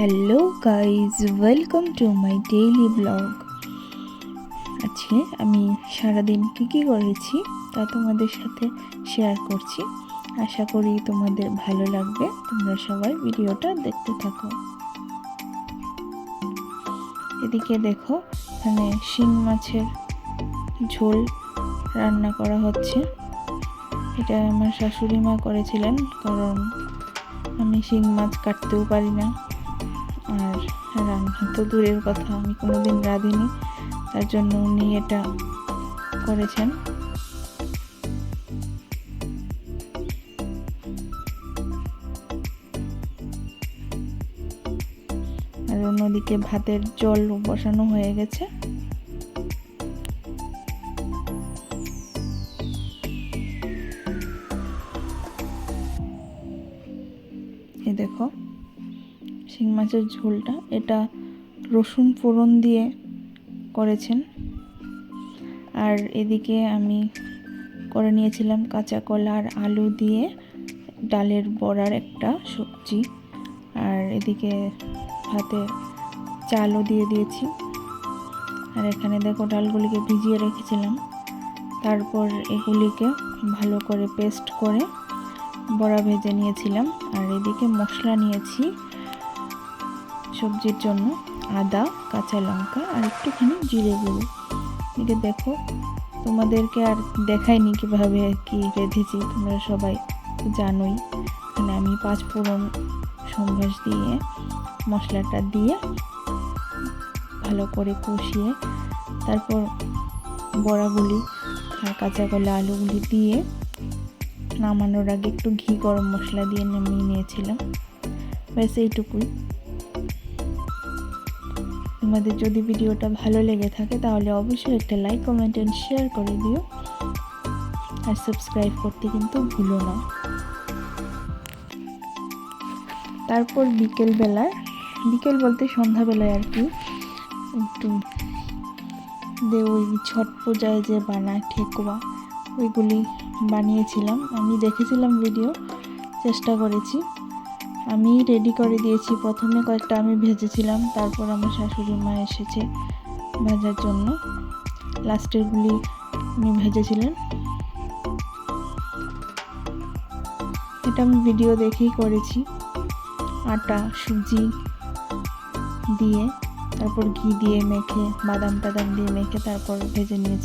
Hello guys, welcome to my daily blog. আজকে আমি সারাদিন কী করেছি তা তোমাদের সাথে শেয়ার করছি। আশা করি তোমাদের ভালো লাগবে। তোমরা সবাই ভিডিওটা দেখতে থাকো। এদিকে দেখো, এখানে শিং মাছের ঝোল রান্না করা হচ্ছে। এটা আমার শাশুড়ি মা করেছিলেন, কারণ আমি শিং মাছ কাটতেও পারি না, আর রান্না তো দূরের কথা, আমি কোনোদিন রাঁধিনি। তার জন্য উনি এটা করেছেন। আর অন্যদিকে ভাতের জল বসানো হয়ে গেছে। এই দেখো শিং মাছের ঝোলটা, এটা রসুন ফোড়ন দিয়ে করেছেন। আর এদিকে আমি করে নিয়েছিলাম কাঁচা কলা আর আলু দিয়ে ডালের বড়ার একটা সবজি। আর এদিকে ভাতে চালও দিয়ে দিয়েছি। আর এখানে দেখো ডালগুলিকে ভিজিয়ে রেখেছিলাম, তারপর এগুলিকে ভালো করে পেস্ট করে বড়া ভেজে নিয়েছিলাম। আর এদিকে মশলা নিয়েছি সবজির জন্য, আদা, কাঁচা লঙ্কা আর একটুখানি জিরে গুঁড়ো। এদিকে দেখো, তোমাদেরকে আর দেখাইনি কীভাবে কি রেঁধেছি, তোমরা সবাই জানোই। এখানে আমি 5 ফোড়ন সম্বাস দিয়ে মশলাটা দিয়ে ভালো করে কষিয়ে তারপর বড়াগুলি আর কাঁচা কলা আলুগুলি দিয়ে নামানোর আগে একটু ঘি গরম মশলা দিয়ে নামিয়ে নিয়েছিলাম। ব্যাস এইটুকুই। তোমাদের যদি ভিডিওটা ভালো লেগে থাকে তাহলে অবশ্যই একটা লাইক, কমেন্ট এন্ড শেয়ার করে দিও। আর সাবস্ক্রাইব করতে কিন্তু ভুলো না। তারপর বিকেল বলতে সন্ধ্যাবেলায় আর কি, একটু ওই ছট পূজায় যে বানায় ঠেকুয়া, ওইগুলি বানিয়েছিলাম। আমি দেখেছিলাম ভিডিও, চেষ্টা করেছি। আমি রেডি করে দিয়েছি। প্রথমে কয়েকটা আমি ভেজেছিলাম, তারপর আমার শাশুড়ি মা এসেছে ভাজার জন্য। লাস্টেরগুলি উনি ভেজেছিলেন। এটা আমি ভিডিও দেখেই করেছি। আটা সুজি দিয়ে তারপর ঘি দিয়ে মেখে, বাদাম টাদাম দিয়ে মেখে তারপর ভেজে নিয়েছি।